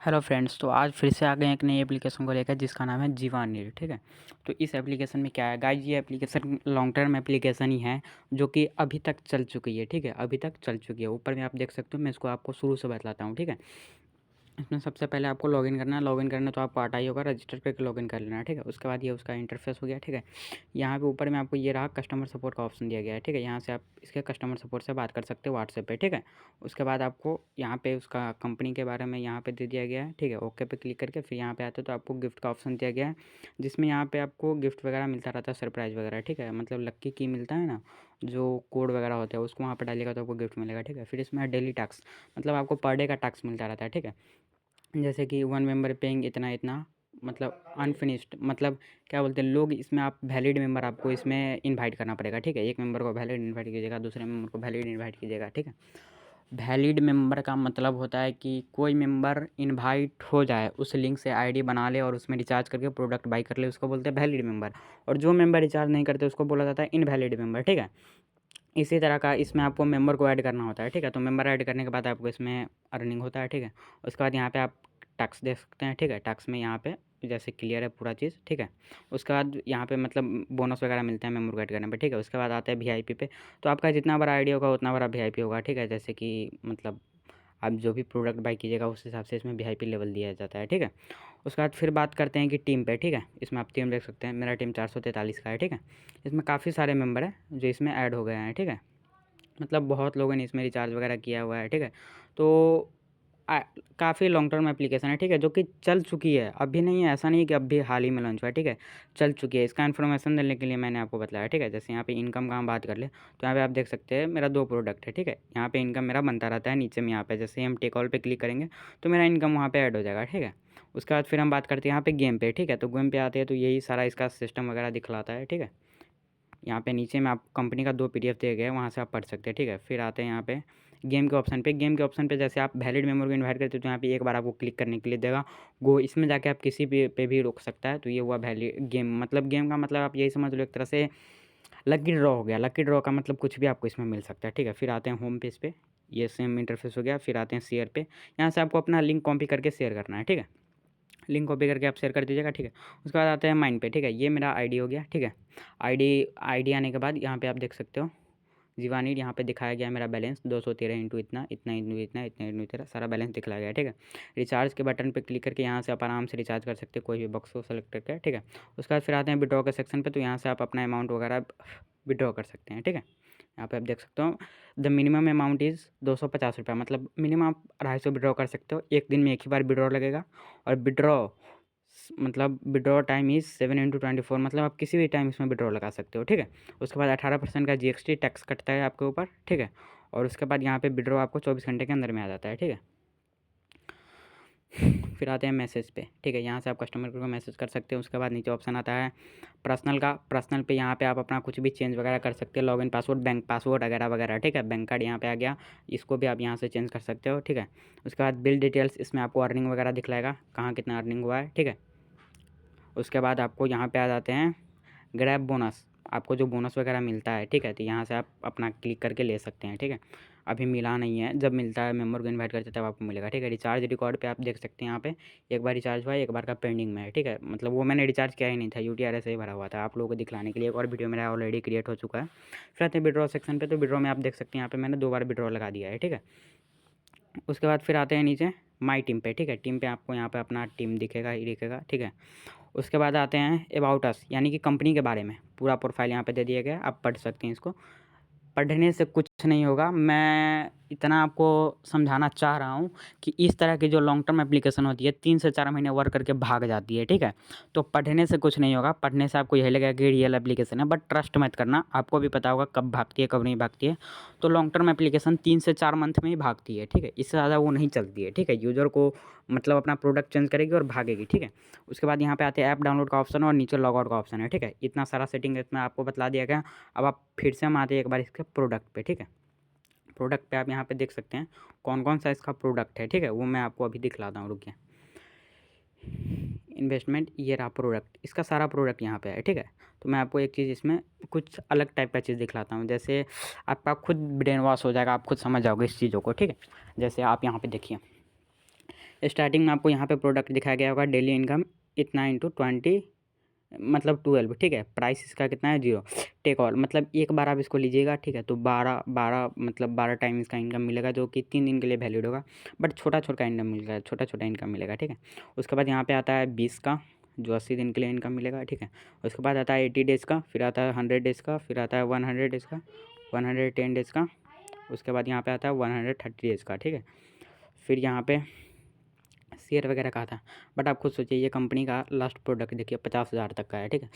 Hello friends, तो आज फिर से आ गए एक नई एप्लीकेशन को लेकर जिसका नाम है जीवानी। ठीक है। तो इस एप्लीकेशन में क्या है गाइस, ये एप्लीकेशन लॉन्ग टर्म एप्लीकेशन ही है जो कि अभी तक चल चुकी है। ठीक है, अभी तक चल चुकी है। ऊपर में आप देख सकते हो, मैं इसको आपको शुरू से बतलाता हूँ। ठीक है। इसमें सबसे पहले आपको लॉगिन करना है। लॉगिन करना तो आपको आता ही होगा, रजिस्टर करके लॉगिन कर लेना है। ठीक है। उसके बाद ये उसका इंटरफेस हो गया। ठीक है। यहाँ पे ऊपर में आपको ये रहा कस्टमर सपोर्ट का ऑप्शन दिया गया है। ठीक है। यहाँ से आप इसके कस्टमर सपोर्ट से बात कर सकते हो व्हाट्सएप पे। ठीक है। उसके बाद आपको यहाँ पे उसका कंपनी के बारे में यहाँ पे दे दिया गया है। ठीक है। ओके पे क्लिक करके फिर यहाँ पे आते हो तो आपको गिफ्ट का ऑप्शन दिया गया है, जिसमें यहाँ पे आपको गिफ्ट वगैरह मिलता रहता है, सरप्राइज़ वगैरह। ठीक है। मतलब लक्की की मिलता है ना, जो कोड वगैरह होता है उसको वहाँ पे डालिएगा तो आपको गिफ्ट मिलेगा। ठीक है। फिर इसमें है डेली टैक्स, मतलब आपको पर डे का टैक्स मिलता रहता है। ठीक है। जैसे कि वन मेंबर पेइंग इतना इतना, मतलब अनफिनिश्ड, मतलब क्या बोलते हैं लोग इसमें, आप वैलिड मेंबर आपको इसमें इनवाइट करना पड़ेगा। ठीक है। एक मेंबर को वैलिड इनवाइट कीजिएगा, दूसरे मेंबर को वैलिड इनवाइट कीजिएगा। ठीक है। वैलिड मेंबर का मतलब होता है कि कोई मेंबर इनवाइट हो जाए, उस लिंक से आईडी बना ले और उसमें रिचार्ज करके प्रोडक्ट बाई कर ले, उसको बोलते हैं वैलिड मेंबर। और जो मेंबर रिचार्ज नहीं करते उसको बोला जाता है इनवैलिड मेंबर। ठीक है। इसी तरह का इसमें आपको मेंबर को ऐड करना होता है। ठीक है। तो मेंबर ऐड करने के बाद आपको इसमें अर्निंग होता है। ठीक है। उसके बाद यहाँ पे आप टैक्स देख सकते हैं। ठीक है। टैक्स में यहाँ पे जैसे क्लियर है पूरा चीज़। ठीक है। उसके बाद यहाँ पे मतलब बोनस वगैरह मिलते हैं मेंबर को ऐड करने पे। ठीक है। उसके बाद आता है वीआईपी पे। तो आपका जितना बड़ा आईडी होगा उतना बड़ा वीआईपी होगा। ठीक है। जैसे कि मतलब आप जो भी प्रोडक्ट बाई कीजिएगा उस हिसाब से इसमें वीआईपी लेवल दिया जाता है। ठीक है। उसके बाद फिर बात करते हैं कि टीम पे। ठीक है। इसमें आप टीम देख सकते हैं, मेरा टीम 443 का है। ठीक है। इसमें काफ़ी सारे मेंबर हैं जो इसमें ऐड हो गए हैं। ठीक है। मतलब बहुत लोगों ने इसमें रिचार्ज वगैरह किया हुआ है। ठीक है। तो काफ़ी लॉन्ग टर्म एप्लीकेशन है। ठीक है। जो कि चल चुकी है, अभी नहीं है, ऐसा नहीं है कि अभी हाल ही में लॉन्च हुआ है। ठीक है। चल चुकी है। इसका इन्फॉर्मेशन देने के लिए मैंने आपको बताया। ठीक है। जैसे यहाँ पे इनकम का हम बात कर ले तो यहाँ पे आप देख सकते हैं मेरा 2 प्रोडक्ट है। ठीक है। यहाँ पे इनकम मेरा बनता रहता है नीचे में। यहाँ पे जैसे हम टेक ऑल पे क्लिक करेंगे तो मेरा इनकम वहाँ पे ऐड हो जाएगा। ठीक है। उसके बाद फिर हम बात करते हैं यहाँ पे गेम पे। ठीक है। तो गेम पे आते हैं तो यही सारा इसका सिस्टम वगैरह दिखलाता है। ठीक है। यहाँ पे नीचे में आप कंपनी का 2 पीडीएफ दिए गए हैं, वहाँ से आप पढ़ सकते हैं। ठीक है। फिर आते हैं यहाँ पे गेम के ऑप्शन पे। गेम के ऑप्शन पे जैसे आप वैलिड मेंबर को इनवाइट करते हो तो यहाँ पे एक बार आपको क्लिक करने के लिए देगा गो, इसमें जाके आप किसी भी पे भी रोक सकता है। तो ये हुआ वैलिड गेम, मतलब गेम का मतलब आप यही समझ लो एक तरह से लकी ड्रॉ हो गया। लकी ड्रॉ का मतलब कुछ भी आपको इसमें मिल सकता है। ठीक है। फिर आते हैं होम पेज पे, ये सेम इंटरफेस हो गया। फिर आते हैं शेयर पे, यहाँ से आपको अपना लिंक कॉपी करके शेयर करना है। ठीक है। लिंक कॉपी करके आप शेयर कर दीजिएगा। ठीक है। उसके बाद आते हैं माइन पे। ठीक है। ये मेरा आईडी हो गया। ठीक है। आईडी आईडी आने के बाद यहाँ पे आप देख सकते हो जीवानी, यहाँ पे दिखाया गया है मेरा बैलेंस 213 इंटू इतना, इतना इंटू इतना, इतना इंटू इतना, सारा बैलेंस दिखलाया गया है। ठीक है। रिचार्ज के बटन पे क्लिक करके यहाँ से आप आराम से रिचार्ज कर सकते हैं कोई भी बॉक्स को सेलेक्ट करके। ठीक है। उसके बाद फिर आते हैं विड्रॉ के सेक्शन पे, तो यहाँ से आप अपना अमाउंट वगैरह विड्रॉ कर सकते हैं। ठीक है। यहाँ पे आप देख सकते हो द मिनिमम अमाउंट इज़ 250 रुपये, मतलब मिनिमम आप 250 विड्रॉ कर सकते हो। एक दिन में एक ही बार विड्रॉ लगेगा। और विड्रॉ मतलब विड्रॉ टाइम इज़ 7 इंटू 24, मतलब आप किसी भी टाइम इसमें विड्रॉ लगा सकते हो। ठीक है। उसके बाद 18% का जीएसटी टैक्स कटता है आपके ऊपर। ठीक है। और उसके बाद यहाँ पे विड्रॉ आपको 24 घंटे के अंदर में आ जाता है। ठीक है। फिर आते हैं मैसेज पे। ठीक है। यहाँ से आप कस्टमर को मैसेज कर सकते हैं। उसके बाद नीचे ऑप्शन आता है पर्सनल का। पर्सनल पे यहाँ पे आप अपना कुछ भी चेंज वगैरह कर सकते हैं, लॉगिन पासवर्ड, बैंक पासवर्ड वगैरह वगैरह। ठीक है। बैंक कार्ड यहाँ पे आ गया, इसको भी आप यहाँ से चेंज कर सकते हो। ठीक है। उसके बाद बिल डिटेल्स, इसमें आपको अर्निंग वगैरह दिखलाएगा कहाँ कितना अर्निंग हुआ है। ठीक है। उसके बाद आपको यहाँ पे आ जाते हैं ग्रैब बोनस, आपको जो बोनस वगैरह मिलता है। ठीक है। तो यहाँ से आप अपना क्लिक करके ले सकते हैं। ठीक है। अभी मिला नहीं है, जब मिलता है मेंबर को इनवाइट करते हैं तब आपको मिलेगा। ठीक है। रिचार्ज रिकॉर्ड पे आप देख सकते हैं यहाँ पे एक बार रिचार्ज हुआ है, एक बार का पेंडिंग में है। ठीक है। मतलब वो मैंने रिचार्ज किया ही नहीं था, यूटीआर ऐसे ही भरा हुआ था। आप लोगों को दिखलाने के लिए एक और वीडियो मेरा ऑलरेडी क्रिएट हो चुका है। फिर आते हैं विड्रॉ सेक्शन पे, तो विड्रॉ में आप देख सकते हैं यहाँ पे मैंने 2 बार विड्रॉ लगा दिया है। ठीक है। उसके बाद फिर आते हैं नीचे माई टीम पे। ठीक है। टीम पे आपको यहाँ पे अपना टीम दिखेगा ही दिखेगा। ठीक है। उसके बाद आते हैं अबाउट अस, यानी कि कंपनी के बारे में पूरा प्रोफाइल यहाँ पे दे दिया गया है, आप पढ़ सकते हैं इसको। पढ़ने से कुछ नहीं होगा, मैं इतना आपको समझाना चाह रहा हूँ कि इस तरह की जो लॉन्ग टर्म एप्लीकेशन होती है 3 से 4 महीने वर्क करके भाग जाती है। ठीक है। तो पढ़ने से कुछ नहीं होगा, पढ़ने से आपको यही लगेगा कि रियल एप्लीकेशन है, बट ट्रस्ट मत करना, आपको भी पता होगा कब भागती है कब नहीं भागती है। तो लॉन्ग टर्म एप्लीकेशन 3 से 4 मंथ में ही भागती है। ठीक है। इससे ज़्यादा वो नहीं चलती है। ठीक है। यूज़र को मतलब अपना प्रोडक्ट चेंज करेगी और भागेगी। ठीक है। उसके बाद यहाँ पे आते हैं ऐप डाउनलोड का ऑप्शन और नीचे लॉग आउट का ऑप्शन है। ठीक है। इतना सारा सेटिंग इसमें आपको बतला दिया गया। अब आप फिर से हम आते हैं एक बार इसके प्रोडक्ट पे। ठीक है। प्रोडक्ट पे आप यहाँ पे देख सकते हैं कौन कौन सा इसका प्रोडक्ट है। ठीक है। वो मैं आपको अभी दिखलाता हूँ, रुकिए। इन्वेस्टमेंट, ये रहा प्रोडक्ट, इसका सारा प्रोडक्ट यहाँ पे है। ठीक है। तो मैं आपको एक चीज़ इसमें कुछ अलग टाइप का चीज़ दिखलाता हूँ, जैसे आपका खुद ब्रेन वॉश हो जाएगा, आप खुद समझ जाओगे इस चीज़ों को। ठीक है। जैसे आप यहाँ पे देखिए, स्टार्टिंग में आपको यहाँ पे प्रोडक्ट दिखाया गया होगा, डेली इनकम इतना इंटू 20 मतलब 12, ठीक है। प्राइस इसका कितना है 0। टेक ऑल मतलब एक बार आप इसको लीजिएगा, ठीक है, तो 12 मतलब 12 टाइम इसका इनकम मिलेगा, जो कि 3 दिन के लिए वैलिड होगा। बट छोटा छोटा इनकम मिलेगा, छोटा छोटा इनकम मिलेगा, ठीक है। उसके बाद यहाँ पे आता है 20 का, जो 80 दिन के लिए इनकम मिलेगा, ठीक है। उसके बाद आता है 80 डेज़ का, फिर आता है 100 डेज़ का, फिर आता है 100 डेज़ का, 110 डेज़ का। उसके बाद यहाँ पे आता है 130 डेज़ का, ठीक है। फिर यहाँ पे शेयर वगैरह का था, बट आप खुद सोचिए, ये कंपनी का लास्ट प्रोडक्ट देखिए 50,000 तक का है, ठीक है।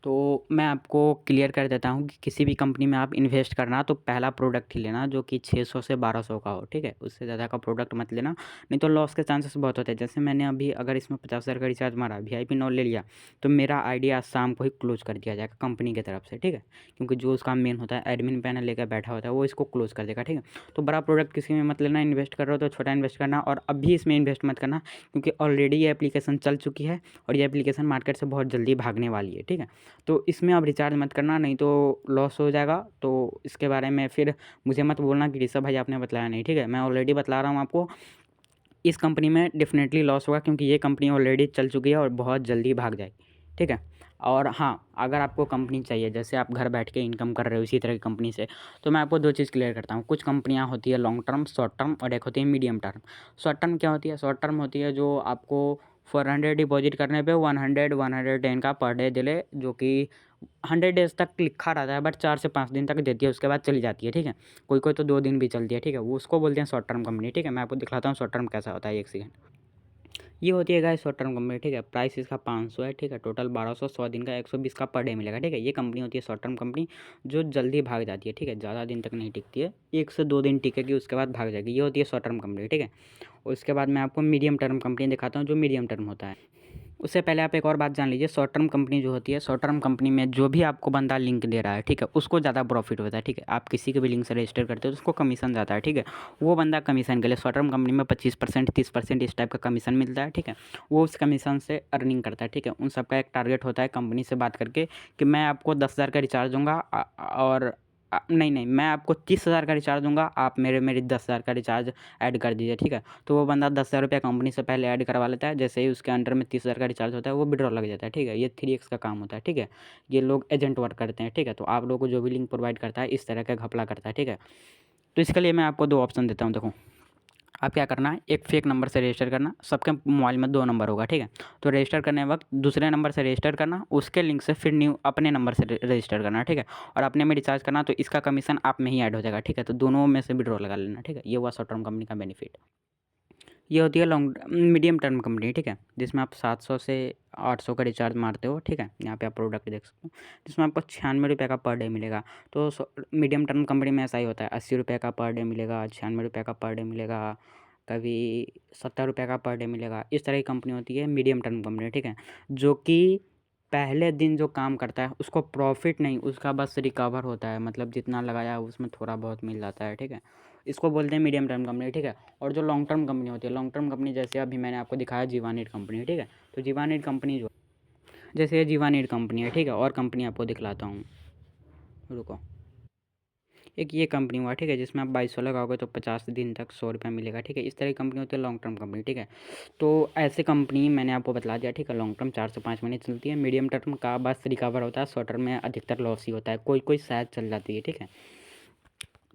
तो मैं आपको क्लियर कर देता हूँ कि किसी भी कंपनी में आप इन्वेस्ट करना तो पहला प्रोडक्ट ही लेना जो कि 600 से 1200 का हो, ठीक है। उससे ज़्यादा का प्रोडक्ट मत लेना, नहीं तो लॉस के चांसेस बहुत होते हैं। जैसे मैंने अभी अगर इसमें 50,000 का रिचार्ज मारा, VIP नॉल ले लिया, तो मेरा आइडिया आज शाम को ही क्लोज कर दिया जाएगा कंपनी की तरफ से, ठीक है। क्योंकि जो उसका मेन होता है, एडमिन पैनल लेकर बैठा होता है, वो इसको क्लोज कर देगा, ठीक है। तो बड़ा प्रोडक्ट किसी में मत लेना, इन्वेस्ट कर रहे हो तो छोटा इन्वेस्ट करना, और अभी इसमें इन्वेस्ट मत करना, क्योंकि ऑलरेडी ये एप्लीकेशन चल चुकी है और ये एप्लीकेशन मार्केट से बहुत जल्दी भागने वाली है, ठीक है। तो इसमें अब रिचार्ज मत करना, नहीं तो लॉस हो जाएगा। तो इसके बारे में फिर मुझे मत बोलना कि ऋषभ भाई आपने बताया नहीं, ठीक है। मैं ऑलरेडी बता रहा हूँ आपको, इस कंपनी में डेफिनेटली लॉस होगा, क्योंकि ये कंपनी ऑलरेडी चल चुकी है और बहुत जल्दी भाग जाएगी, ठीक है। और हाँ, अगर आपको कंपनी चाहिए, जैसे आप घर बैठ के इनकम कर रहे हो इसी तरह की कंपनी से, तो मैं आपको 2 चीज़ क्लियर करता हूँ। कुछ कंपनियाँ होती है लॉन्ग टर्म, शॉर्ट टर्म, और एक होती है मीडियम टर्म। शॉर्ट टर्म क्या होती है? शॉर्ट टर्म होती है जो आपको 400 डिपॉजिट करने पे 110 का पर डे दिले, जो कि 100 डेज़ तक लिखा रहता है, बट 4 से 5 दिन तक देती है, उसके बाद चली जाती है, ठीक है। कोई कोई तो 2 दिन भी चलती है, ठीक है। वो उसको बोलते हैं शॉर्ट टर्म कंपनी, ठीक है। मैं आपको दिखलाता हूँ शॉर्ट टर्म कैसा होता है, एक सेकंड। ये होती है गाइस शॉर्ट टर्म कंपनी, ठीक है। प्राइस इसका 500 है, ठीक है। टोटल 1200, 100 दिन का 120 का पर डे मिलेगा, ठीक है। ये कंपनी होती है शॉर्ट टर्म कंपनी, जो जल्दी भाग जाती है, ठीक है। ज़्यादा दिन तक नहीं टिकती है, 1 से 2 दिन टिकेगी, उसके बाद भाग जाएगी। ये होती है शॉर्ट टर्म कंपनी, ठीक है। उसके बाद मैं आपको मीडियम टर्म कंपनी दिखाता हूँ, जो मीडियम टर्म होता है। उससे पहले आप एक और बात जान लीजिए, शॉर्ट टर्म कंपनी जो होती है, शॉर्ट टर्म कंपनी में जो भी आपको बंदा लिंक दे रहा है, ठीक है, उसको ज़्यादा प्रॉफिट होता है, ठीक है। आप किसी के भी लिंक से रजिस्टर करते हो तो उसको कमीशन जाता है, ठीक है। वो बंदा कमीशन के लिए, शॉर्ट टर्म कंपनी में 25%, 30% इस टाइप का कमीशन मिलता है, ठीक है। वो उस कमीशन से अर्निंग करता है, ठीक है। उन सबका एक टारगेट होता है कंपनी से बात करके कि मैं आपको 10,000 का रिचार्ज दूंगा, और नहीं, मैं आपको 30,000 का रिचार्ज दूंगा, आप मेरी 10,000 का रिचार्ज ऐड कर दीजिए, ठीक है। तो वो बंदा 10,000 रुपये कंपनी से पहले ऐड करवा लेता है, जैसे ही उसके अंडर में 30,000 का रिचार्ज होता है, वो विड्रॉ लग जाता है, ठीक है। ये 3x का काम होता है, ठीक है। ये लोग एजेंट वर्क करते हैं, ठीक है। तो आप लोगों को जो भी लिंक प्रोवाइड करता है, इस तरह का घपला करता है, ठीक है। तो इसके लिए मैं आपको 2 ऑप्शन देता हूँ, देखो। आप क्या करना है, एक फेक नंबर से रजिस्टर करना। सबके मोबाइल में 2 नंबर होगा, ठीक है। तो रजिस्टर करने वक्त दूसरे नंबर से रजिस्टर करना, उसके लिंक से फिर न्यू अपने नंबर से रजिस्टर करना, ठीक है। और अपने में रिचार्ज करना, तो इसका कमीशन आप में ही ऐड हो जाएगा, ठीक है। तो दोनों में से विड्रॉ लगा लेना, ठीक है। ये हुआ शॉर्ट टर्म कंपनी का बेनिफिट। ये होती है लॉन्ग मीडियम टर्म कंपनी, ठीक है, जिसमें आप 700 से 800 का रिचार्ज मारते हो, ठीक है। यहाँ पे आप प्रोडक्ट देख सकते हो, जिसमें आपको 96 रुपये का पर डे मिलेगा। तो मीडियम टर्म कंपनी में ऐसा ही होता है, 80 रुपये का पर डे मिलेगा, 96 रुपये का पर डे मिलेगा, कभी 70 रुपये का पर डे मिलेगा। इस तरह की कंपनी होती है मीडियम टर्म कंपनी, ठीक है। जो कि पहले दिन जो काम करता है उसको प्रॉफिट नहीं, उसका बस रिकवर होता है, मतलब जितना लगाया है उसमें थोड़ा बहुत मिल जाता है, ठीक है। इसको बोलते हैं मीडियम टर्म कंपनी, ठीक है। और जो लॉन्ग टर्म कंपनी होती है, लॉन्ग टर्म कंपनी जैसे अभी मैंने आपको दिखाया जीवानेट कंपनी, ठीक है। तो जीवानेट कंपनी जो, जैसे ये जीवानेट कंपनी है, ठीक है। और कंपनी आपको दिखलाता हूँ, रुको। एक ये कंपनी हुआ, ठीक है, जिसमें आप 2200 लगाओगे तो 50 दिन तक 100 रुपये मिलेगा, ठीक है। इस तरह की कंपनी होती है लॉन्ग टर्म कंपनी, ठीक है। तो ऐसे कंपनी मैंने आपको बता दिया, ठीक है। लॉन्ग टर्म 4 से 5 महीने चलती है, मीडियम टर्म का बस रिकवर होता है, शॉर्ट टर्म में अधिकतर लॉस ही होता है, कोई कोई शायद चल जाती है, ठीक है।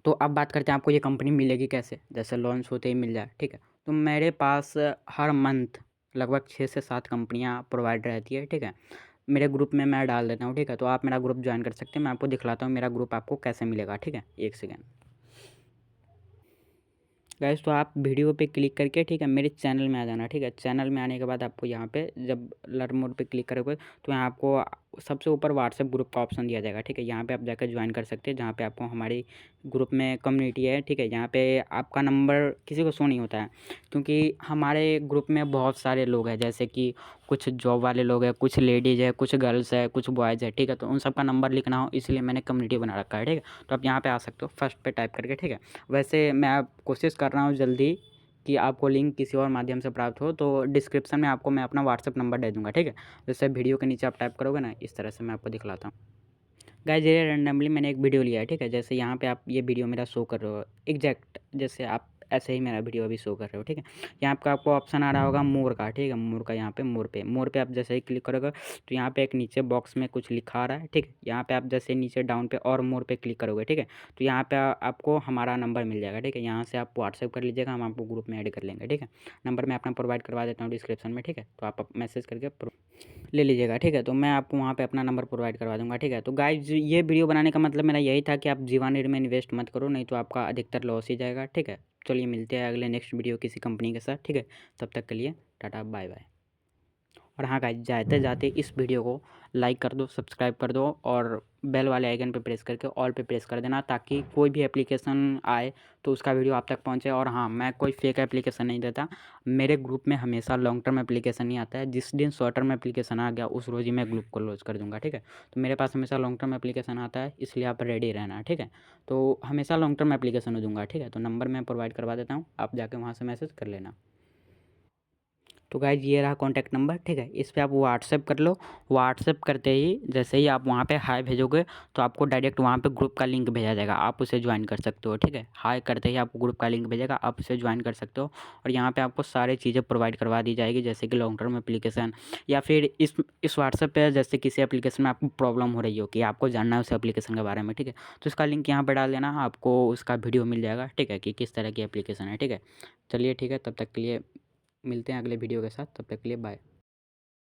तो अब बात करते हैं आपको ये कंपनी मिलेगी कैसे, जैसे लॉन्च होते ही मिल जाए, ठीक है। तो मेरे पास हर मंथ लगभग 6 से 7 कंपनियाँ प्रोवाइड रहती है, ठीक है। मेरे ग्रुप में मैं डाल देता हूँ, ठीक है। तो आप मेरा ग्रुप ज्वाइन कर सकते हैं, मैं आपको दिखलाता हूँ मेरा ग्रुप आपको कैसे मिलेगा, ठीक है। एक सेकेंड गाइस, तो आप वीडियो पे क्लिक करके, ठीक है, मेरे चैनल में आ जाना, ठीक है। चैनल में आने के बाद आपको यहाँ पे जब लर्न मोड पे क्लिक करोगे तो यहाँ आपको सबसे ऊपर व्हाट्सएप ग्रुप का ऑप्शन दिया जाएगा, ठीक है। यहाँ पे आप जाकर ज्वाइन कर सकते हैं, जहाँ पे आपको हमारी ग्रुप में कम्युनिटी है, ठीक है। यहाँ पे आपका नंबर किसी को शो नहीं होता है, क्योंकि हमारे ग्रुप में बहुत सारे लोग हैं, जैसे कि कुछ जॉब वाले लोग हैं, कुछ लेडीज़ है, कुछ गर्ल्स है, कुछ बॉयज़ है, ठीक है। तो उन सबका नंबर लिखना हो, इसलिए मैंने कम्युनिटी बना रखा है, ठीक है। तो आप यहाँ पे आ सकते हो फर्स्ट पे टाइप करके, ठीक है। वैसे मैं आप कोशिश कर रहा हूँ जल्दी कि आपको लिंक किसी और माध्यम से प्राप्त हो, तो डिस्क्रिप्शन में आपको मैं अपना व्हाट्सअप नंबर दे दूँगा, ठीक है। जैसे वीडियो के नीचे आप टाइप करोगे ना, इस तरह से मैं आपको दिखलाता हूँ। गाइस, ये रैंडमली मैंने एक वीडियो लिया है, ठीक है। जैसे यहाँ पे आप ये वीडियो मेरा शो कर रहे हो एग्जैक्ट, जैसे आप ऐसे ही मेरा वीडियो अभी शो कर रहे हो, ठीक है। यहाँ पे आपको ऑप्शन आ रहा होगा मोर का, ठीक है, मोर का, यहाँ पे मोर पे आप जैसे ही क्लिक करोगे तो यहाँ पे एक नीचे बॉक्स में कुछ लिखा आ रहा है, ठीक है। यहाँ पे आप जैसे नीचे डाउन पे और मोर पे क्लिक करोगे, ठीक है, तो यहाँ पे आपको हमारा नंबर मिल जाएगा, ठीक है। यहाँ से आप व्हाट्सएप कर लीजिएगा, हम आपको ग्रुप में ऐड कर लेंगे, ठीक है। नंबर मैं अपना प्रोवाइड करवा देता हूँ डिस्क्रिप्शन में, ठीक है, तो आप मैसेज करके ले लीजिएगा, ठीक है। तो मैं आपको वहाँ पे अपना नंबर प्रोवाइड करवा दूंगा, ठीक है। तो गाइज ये वीडियो बनाने का मतलब मेरा यही था कि आप जीवानीर में इन्वेस्ट मत करो, नहीं तो आपका अधिकतर लॉस ही जाएगा, ठीक है। चलिए मिलते हैं अगले नेक्स्ट वीडियो किसी कंपनी के साथ, ठीक है। तब तक के लिए टाटा बाय बाय। और हाँ गाइज, जाते जाते इस वीडियो को लाइक कर दो, सब्सक्राइब कर दो और बेल वाले आइकन पे प्रेस करके ऑल पे प्रेस कर देना, ताकि कोई भी एप्लीकेशन आए तो उसका वीडियो आप तक पहुंचे। और हाँ, मैं कोई फेक एप्लीकेशन नहीं देता, मेरे ग्रुप में हमेशा लॉन्ग टर्म एप्लीकेशन ही आता है। जिस दिन शॉर्ट टर्म एप्लीकेशन आ गया उस रोज़ ही मैं ग्रुप को क्लोज कर दूंगा, ठीक है। तो मेरे पास हमेशा लॉन्ग टर्म एप्लीकेशन आता है, इसलिए आप रेडी रहना, ठीक है। तो हमेशा लॉन्ग टर्म एप्लीकेशन दूंगा, ठीक है। तो नंबर मैं प्रोवाइड करवा देता हूँ, आप जाके वहाँ से मैसेज कर लेना। तो गाइज ये रहा कॉन्टैक्ट नंबर, ठीक है। इस पे आप व्हाट्सएप कर लो। व्हाट्सएप करते ही जैसे ही आप वहाँ पे हाय भेजोगे तो आपको डायरेक्ट वहाँ पे ग्रुप का लिंक भेजा जाएगा, आप उसे ज्वाइन कर सकते हो, ठीक है। हाय करते ही आपको ग्रुप का लिंक भेजेगा, आप उसे ज्वाइन कर सकते हो। और यहाँ पे आपको सारी चीज़ें प्रोवाइड करवा दी जाएगी, जैसे कि लॉन्ग टर्म एप्लीकेशन, या फिर इस व्हाट्सएप पे जैसे किसी एप्लीकेशन में आपको प्रॉब्लम हो रही हो कि आपको जानना है उस एप्लीकेशन के बारे में, ठीक है, तो इसका लिंक यहाँ पर डाल देना, आपको उसका वीडियो मिल जाएगा, ठीक है, कि किस तरह की एप्लीकेशन है, ठीक है। चलिए ठीक है, तब तक के लिए मिलते हैं अगले वीडियो के साथ, तब तक के लिए बाय।